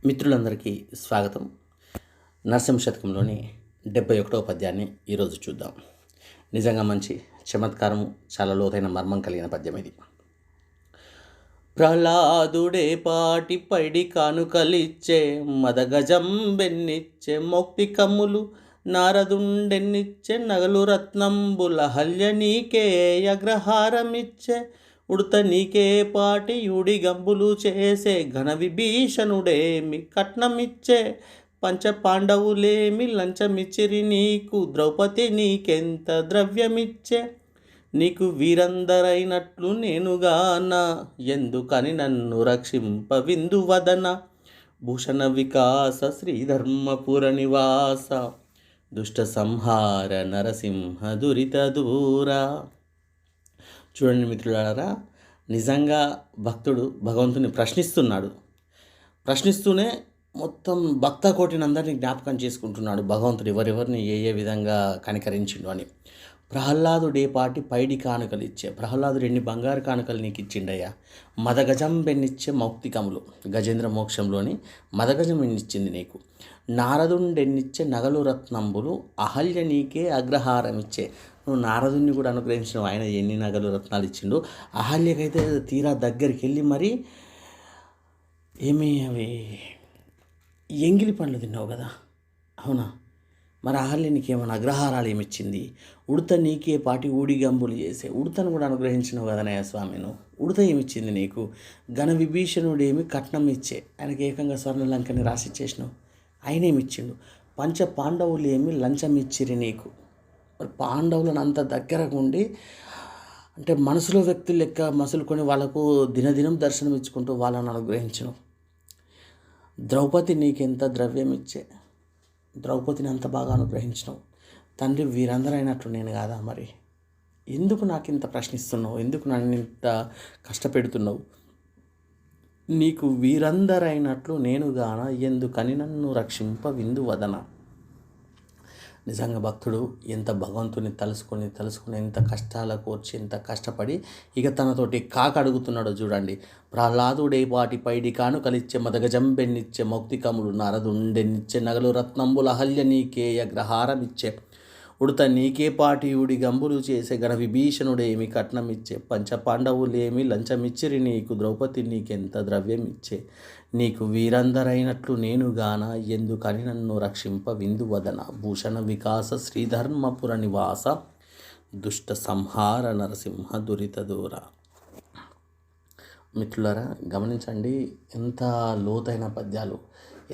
మిత్రులందరికీ స్వాగతం. నరసింహ శతకంలోని 71వ పద్యాన్ని ఈరోజు చూద్దాం. నిజంగా మంచి చమత్కారము, చాలా లోతైన మర్మం కలిగిన పద్యం ఇది. ప్రహ్లాదుడే పాటి పైడి కానుకలిచ్చే, మదగజం బెన్నిచ్చే మౌక్తికములు, నారదుండెన్నిచ్చే నగలు రత్నంబుల, హల్య నీకే అగ్రహారమిచ్చే, ఉడత నీకే పాటి యుడి గంబులు చేసే, ఘన విభీషణుడేమి కట్నమిచ్చే, పంచ పాండవులేమి లంచమిచ్చిరి నీకు, ద్రౌపది నీకెంత ద్రవ్యమిచ్చే, నీకు వీరందరైనట్లు నేనుగాన, ఎందుకని నన్ను రక్షింప విందువదన, భూషణ వికాస శ్రీధర్మపుర నివాస, దుష్ట సంహార నరసింహ దురిత దూరా. చూడండి మిత్రులారా, నిజంగా భక్తుడు భగవంతుని ప్రశ్నిస్తూనే మొత్తం భక్త కోటిని అందరినీ జ్ఞాపకం చేసుకుంటున్నాడు. భగవంతుడు ఎవరెవరిని ఏ విధంగా కనికరించిండు అని. ప్రహ్లాదుడే పాటి పైడి కానుకలు ఇచ్చే, ప్రహ్లాదుడు ఎన్ని బంగారు కానుకలు నీకు ఇచ్చిండయ్యా. మదగజం బెన్నిచ్చే మౌక్తికములు, గజేంద్ర మోక్షంలోని మదగజం ఎన్నిచ్చింది నీకు. నారదుండెన్నిచ్చే నగలు రత్నంబులు, అహల్య నీకే అగ్రహారం ఇచ్చే, నువ్వు నారదుని కూడా అనుగ్రహించినవు. ఆయన ఎన్ని నగలు రత్నాలు ఇచ్చిండు. అహల్యకైతే తీరా దగ్గరికి వెళ్ళి మరి అవి ఎంగిలి పండ్లు తిన్నావు కదా, అవునా? మరి అహల్య నీకేమైనా అగ్రహారాలు ఏమిచ్చింది? ఉడత నీకే పాటి ఊడి గంబులు చేసే, ఉడతను కూడా అనుగ్రహించినవు కదనయ్య స్వామిను. ఉడత ఏమిచ్చింది నీకు? ఘన విభీషణుడు ఏమి కట్నం ఇచ్చే, ఆయనకి ఏకంగా స్వర్ణలంకని రాసిచ్చేసినావు. ఆయనేమిచ్చిండు? పంచ పాండవులు ఏమి లంచం ఇచ్చిరి నీకు. మరి పాండవులను అంత దగ్గరకు ఉండి, అంటే మనసులో వ్యక్తులు లెక్క మసులుకొని వాళ్ళకు దినదినం దర్శనం ఇచ్చుకుంటూ వాళ్ళని అనుగ్రహించను. ద్రౌపది నీకెంత ద్రవ్యం ఇచ్చే, ద్రౌపదిని అంత బాగా అనుగ్రహించినావు. తండ్రి వీరందరైనట్లు నేను కాదా? మరి ఎందుకు నాకు ఇంత ప్రశ్నిస్తున్నావు? ఎందుకు నన్ను ఇంత కష్టపెడుతున్నావు? నీకు వీరందరైనట్లు నేనుగాన, ఎందుకని నన్ను రక్షింప విందువదన. నిజంగా భక్తుడు ఎంత భగవంతుని తలుసుకొని ఎంత కష్టాల కోర్చి ఎంత కష్టపడి ఇక తనతోటి అడుగుతున్నాడో చూడండి. ప్రహ్లాదుడే పాటి పైడి కానుకలిచ్చే, మదగజంబెన్నిచ్చే మౌక్తికములు, నారదుండెన్నిచ్చే నగలు రత్నంబుల, హల్య నీకే అగ్రహారమిచ్చే, ఉడత నీకే పాటి యుడి గంబులు చేసే, ఘన విభీషణుడేమి కట్నమిచ్చే, పంచ పాండవులేమి లంచమిచ్చిరి నీకు, ద్రౌపది నీకెంత ద్రవ్యమిచ్చే, నీకు వీరందరైనట్లు నేనుగాన, ఎందుకని నన్ను రక్షింప విందువదన, భూషణ వికాస శ్రీధర్మపుర నివాస, దుష్ట సంహార నరసింహ దురిత దూర. మిత్రులారా, గమనించండి, ఎంత లోతైన పద్యాలు,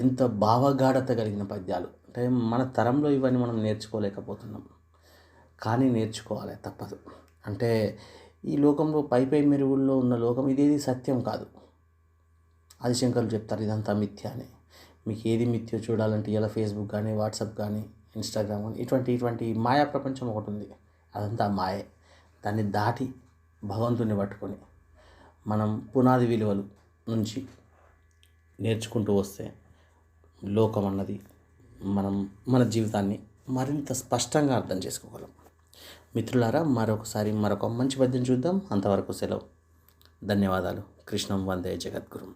ఎంత భావగాఢత కలిగిన పద్యాలు. అంటే మన తరంలో ఇవన్నీ మనం నేర్చుకోలేకపోతున్నాం, కానీ నేర్చుకోవాలి, తప్పదు. అంటే ఈ లోకంలో పై మెరుగుల్లో ఉన్న లోకం ఇదేది సత్యం కాదు. ఆదిశంకరులు చెప్తారు ఇదంతా మిథ్య అని. మీకు ఏది మిథ్యో చూడాలంటే ఇలా ఫేస్బుక్ కానీ, వాట్సాప్ కానీ, ఇన్స్టాగ్రామ్ కానీ, ఇటువంటి మాయా ప్రపంచం ఒకటి ఉంది. అదంతా మాయే. దాన్ని దాటి భగవంతుని పట్టుకొని మనం పునాది విలువలు నుంచి నేర్చుకుంటూ వస్తే లోకం అన్నది మన జీవితాన్ని మరింత స్పష్టంగా అర్థం చేసుకోగలం. మిత్రులారా, మరొక మంచి పద్యం చూద్దాం. అంతవరకు సెలవు. ధన్యవాదాలు. కృష్ణం వందే జగద్గురు.